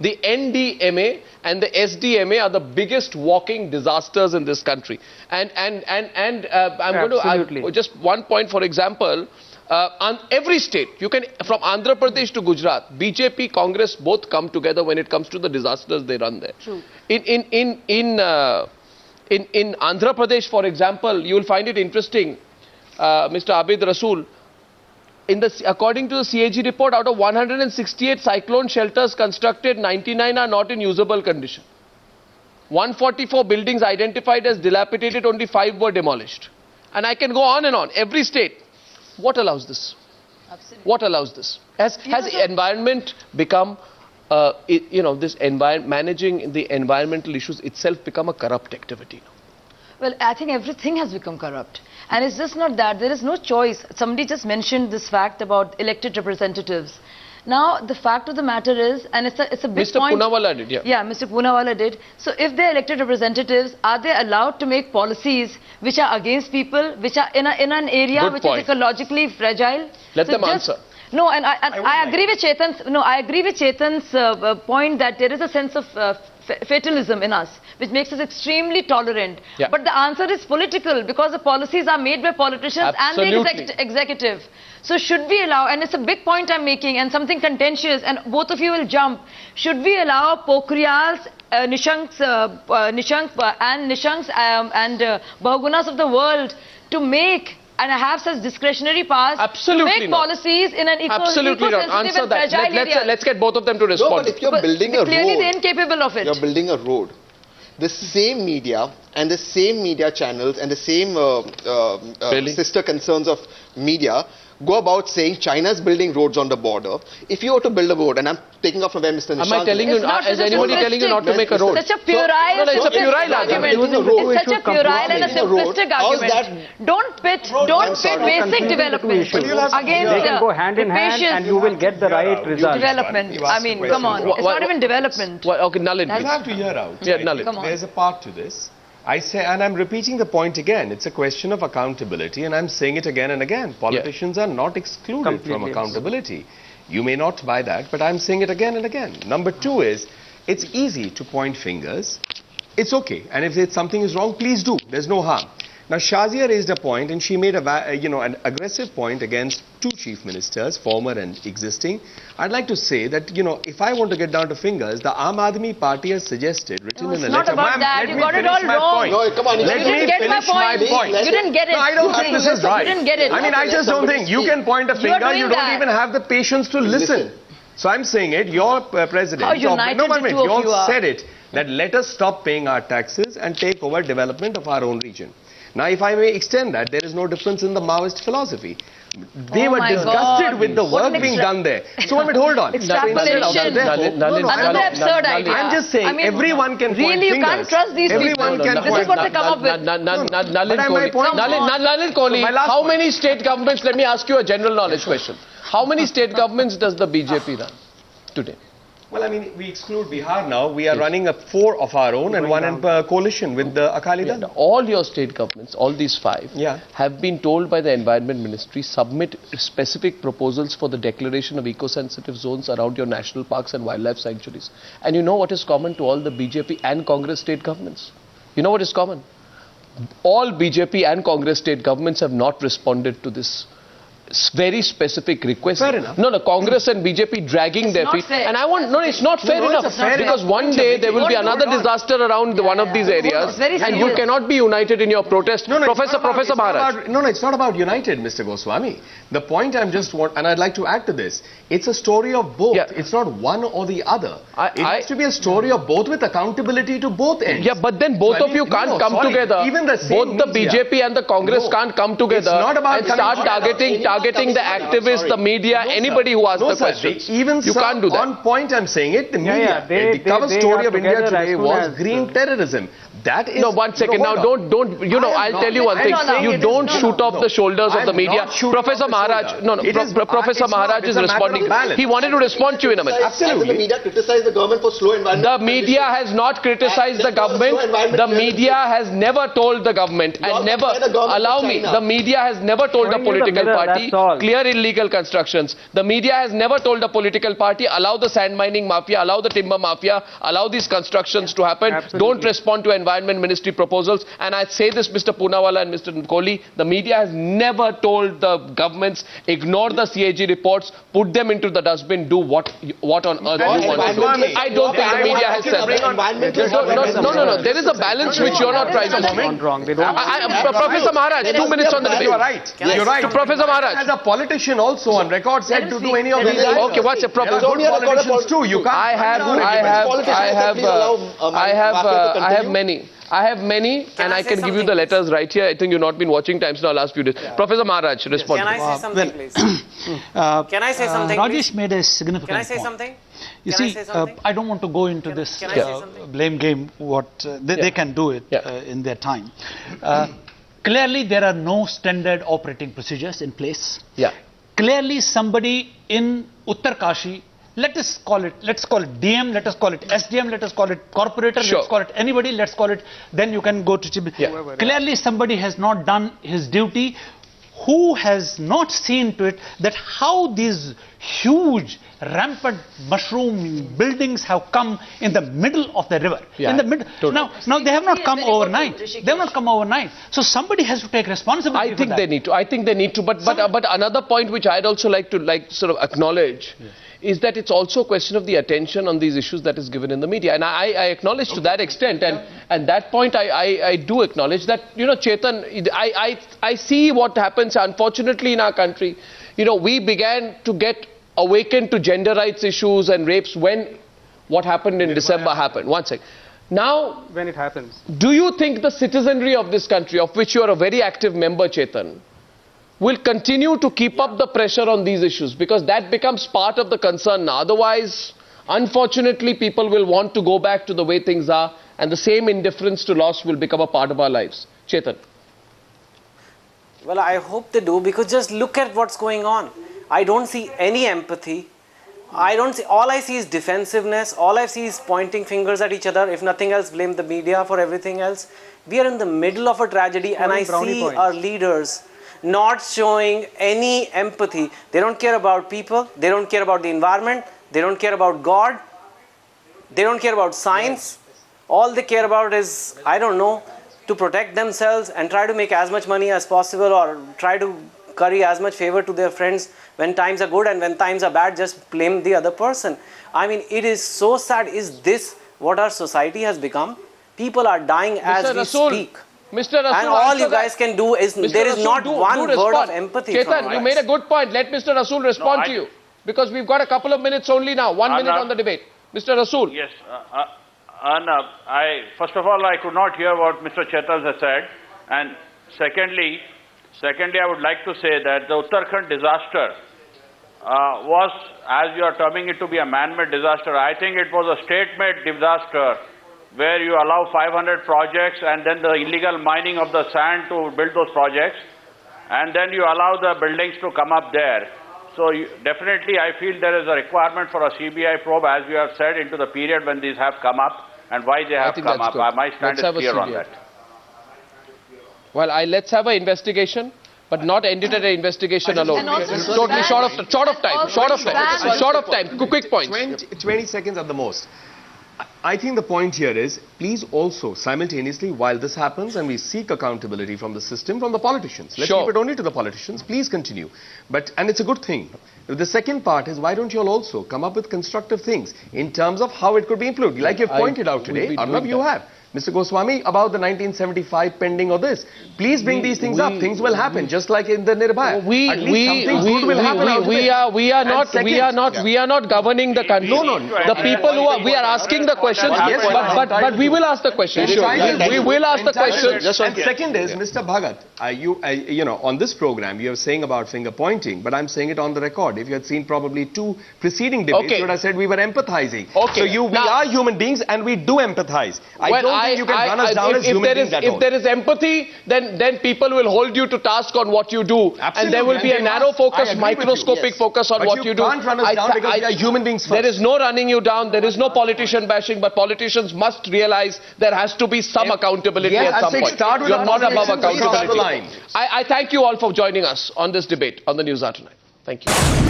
The NDMA and the SDMA are the biggest walking disasters in this country. And I'm going to just one point, for example, on every state, you can, from Andhra Pradesh to Gujarat, BJP, Congress both come together when it comes to the disasters they run there. True. In Andhra Pradesh, for example, you will find it interesting, Mr. Abid Rasool, according to the CAG report, out of 168 cyclone shelters constructed, 99 are not in usable condition. 144 buildings identified as dilapidated, only 5 were demolished. And I can go on and on. Every state. What allows this? Absolutely. What allows this? Has environment become, managing the environmental issues itself become a corrupt activity now? Well, I think everything has become corrupt. And it's just not that. There is no choice. Somebody just mentioned this fact about elected representatives. Now, the fact of the matter is, and it's a big point. Mr. Poonawalla did, yeah. Yeah, Mr. Poonawalla did. So, if they're elected representatives, are they allowed to make policies which are against people, which are in an area which is ecologically fragile? Let them answer. No, and I agree with Chetan's. No, I agree with Chetan's point that there is a sense of fatalism in us, which makes us extremely tolerant. Yeah. But the answer is political, because the policies are made by politicians and the executive. So should we allow, and it's a big point I'm making and something contentious, and both of you will jump, should we allow Pokhriyals, Nishanks and Bahugunas of the world to make and have such discretionary powers to make policies in an Absolutely not. Answer that. Let's get both of them to respond. No, but if you're building a road, clearly they're incapable of it. You're building a road. The same media and the same media channels and the same sister concerns of media go about saying China's building roads on the border. If you were to build a road, and I'm taking off from where Mr. Nishant Am I telling you, is anybody telling you not to make a road? Such a puerile, it's a puerile argument. It's such a puerile and a simplistic argument. Don't pit basic development against they can go hand in hand and you will get the right result. Development. I mean, come on. It's not even development. Okay, Nalin, you have to hear out. Yeah, Nalin. Come on. There's a part to this. I say, and I'm repeating the point again, it's a question of accountability, and I'm saying it again and again. Politicians are not excluded from accountability. You may not buy that, but I'm saying it again and again. Number two is, it's easy to point fingers. It's okay. And if something is wrong, please do. There's no harm. Now, Shazia raised a point, and she made an aggressive point against two chief ministers, former and existing. I'd like to say that, if I want to get down to fingers, the Aam Aadmi Party has suggested, written in a letter. It's not about that. You got it all wrong. No, come on. Let me finish my point. You didn't get it. No, I don't think this is right. You didn't get it. I mean, I just don't think you can point a finger. You don't even have the patience to listen. So I'm saying it. Your president. How united the two of you are. Said it. That let us stop paying our taxes and take over development of our own region. Now, if I may extend that, there is no difference in the Maoist philosophy. They were disgusted with the work being done there. So, hold on. Extrapolation. Another absurd idea. I'm just saying, everyone can point fingers. Really, you can't trust these people. This is what they come up with. Nalin Kohli, how many state governments, let me ask you a general knowledge question. How many state governments does the BJP run today? Well, I mean, we exclude Bihar now. We are running 4 of our own and 1 in coalition with the Akali Dal. All your state governments, all these 5, have been told by the Environment Ministry, submit specific proposals for the declaration of eco-sensitive zones around your national parks and wildlife sanctuaries. And you know what is common to all the BJP and Congress state governments? You know what is common? All BJP and Congress state governments have not responded to this very specific request. Fair enough. No, Congress and BJP dragging their feet. Fair. And I want, it's not fair enough. Because one day there will be another disaster around one of these areas, and you cannot be united in your protest. Professor Maharaj. No, it's not about united, Mr. Goswami. The point I'm just and I'd like to add to this. It's a story of both. It's not one or the other. It has to be a story of both with accountability to both ends. Yeah, but then both of you can't come together. Even both the BJP and the Congress can't come together and start targeting the activists, the media, anybody who asks the questions. You can't do that. On point, I'm saying it. The media, the cover story of India today was green terrorism. That is... No, 1 second. Now, don't, I'll tell you one thing. You don't shoot off the shoulders of the media. Professor Maharaj, Professor Maharaj is responding. He wanted to respond to you in a minute. Absolutely. The media criticized the government for slow environment. The media has not criticized the government. The media has never told the government and never, allow me, the media has never told a political party clear illegal constructions. The media has never told a political party, allow the sand mining mafia, allow the timber mafia, allow these constructions to happen. Don't respond to Environment Ministry proposals. And I say this, Mr. Poonawalla and Mr. Kohli, the media has never told the governments, ignore the CAG reports, put them into the dustbin, do what on earth you want to do. I don't think the media has said that. No. There is a balance which you're not trying to make. Professor Maharaj, 2 minutes on the debate. You are right. You're right. To Professor Maharaj. As a politician also on record said to do any of these. Okay, what's your problem? Politicians too. You can't. I have many, and I can give you the letters right here. I think you've not been watching Times now last few days. Yeah. Professor Maharaj, respond. Can I say something, please? Can I say something, Rajesh made a significant point. Can I say something? You see, I don't want to go into this blame game. They can do it in their time. Clearly, there are no standard operating procedures in place. Yeah. Clearly, somebody in Uttarakhand, let's call it DM, let us call it SDM, let us call it corporator, let's call it anybody, let's call it, then you can go to Clearly, somebody has not done his duty. Who has not seen to it that how these huge rampant mushroom buildings have come in the middle of the river. Yeah, in the middle. Now they have not come overnight. They have not come overnight. So somebody has to take responsibility. I think they need to. I think they need to. But another point which I'd also like to sort of acknowledge is that it's also a question of the attention on these issues that is given in the media. And I acknowledge to that extent. And that point I do acknowledge that, Chetan, I see what happens unfortunately in our country. We began to get awakened to gender rights issues and rapes when what happened in December happened. One sec. Now, when it happens, do you think the citizenry of this country, of which you are a very active member, Chetan, will continue to keep up the pressure on these issues? Because that becomes part of the concern now. Otherwise, unfortunately, people will want to go back to the way things are, and the same indifference to loss will become a part of our lives. Chetan. Well, I hope they do, because just look at what's going on. I don't see any empathy. All I see is defensiveness. All I see is pointing fingers at each other. If nothing else, blame the media for everything else. We are in the middle of a tragedy, and I see our leaders not showing any empathy. They don't care about people. They don't care about the environment. They don't care about God. They don't care about science. All they care about is, I don't know, to protect themselves and try to make as much money as possible, or try to curry as much favor to their friends when times are good, and when times are bad, just blame the other person. I mean, it is so sad. Is this what our society has become? People are dying as we speak. Mr. Rasool, and all you guys can do is, there is not one word of empathy. Chetan, you made a good point. Let Mr. Rasool respond to you, because we've got a couple of minutes only now. 1 minute on the debate. Mr. Rasool. Yes. Arnab, first of all, I could not hear what Mr. Chetan has said. And secondly, I would like to say that the Uttarakhand disaster was, as you are terming it, to be a man-made disaster. I think it was a state-made disaster, where you allow 500 projects and then the illegal mining of the sand to build those projects, and then you allow the buildings to come up there. So definitely I feel there is a requirement for a CBI probe, as you have said, into the period when these have come up and why they have come up. My stand is clear on that. Well, let's have an investigation, but not end it at an investigation alone. Totally short of time. Quick points. 20 seconds at the most. I think the point here is, please also simultaneously, while this happens and we seek accountability from the system, from the politicians. Let's keep it only to the politicians. Please continue. And it's a good thing. The second part is, why don't you all also come up with constructive things in terms of how it could be improved? Like you've pointed out today, Arnab, you have. Mr. Goswami, about the 1975 pending of this. Please bring these things up. Things will happen, just like in the Nirbhaya. We are not governing the country. No. The people who are, we are asking the questions, but we will ask the questions. We will ask the questions. And second is, Mr. Bhagat, on this program, you are saying about finger pointing, but I'm saying it on the record. If you had seen probably 2 preceding debates, you would have said we were empathizing. So we are human beings and we do empathize. I don't think you can run us down as human beings at all. If there is empathy, then people will hold you to task on what you do. Absolutely. And there will be a narrow focus, microscopic focus on what you do. But you can't run us down because we are human beings first. There is no running you down. There is no politician bashing. But politicians must realize there has to be some accountability at some point. You're not above accountability. I thank you all for joining us on this debate on the Newshour tonight. Thank you.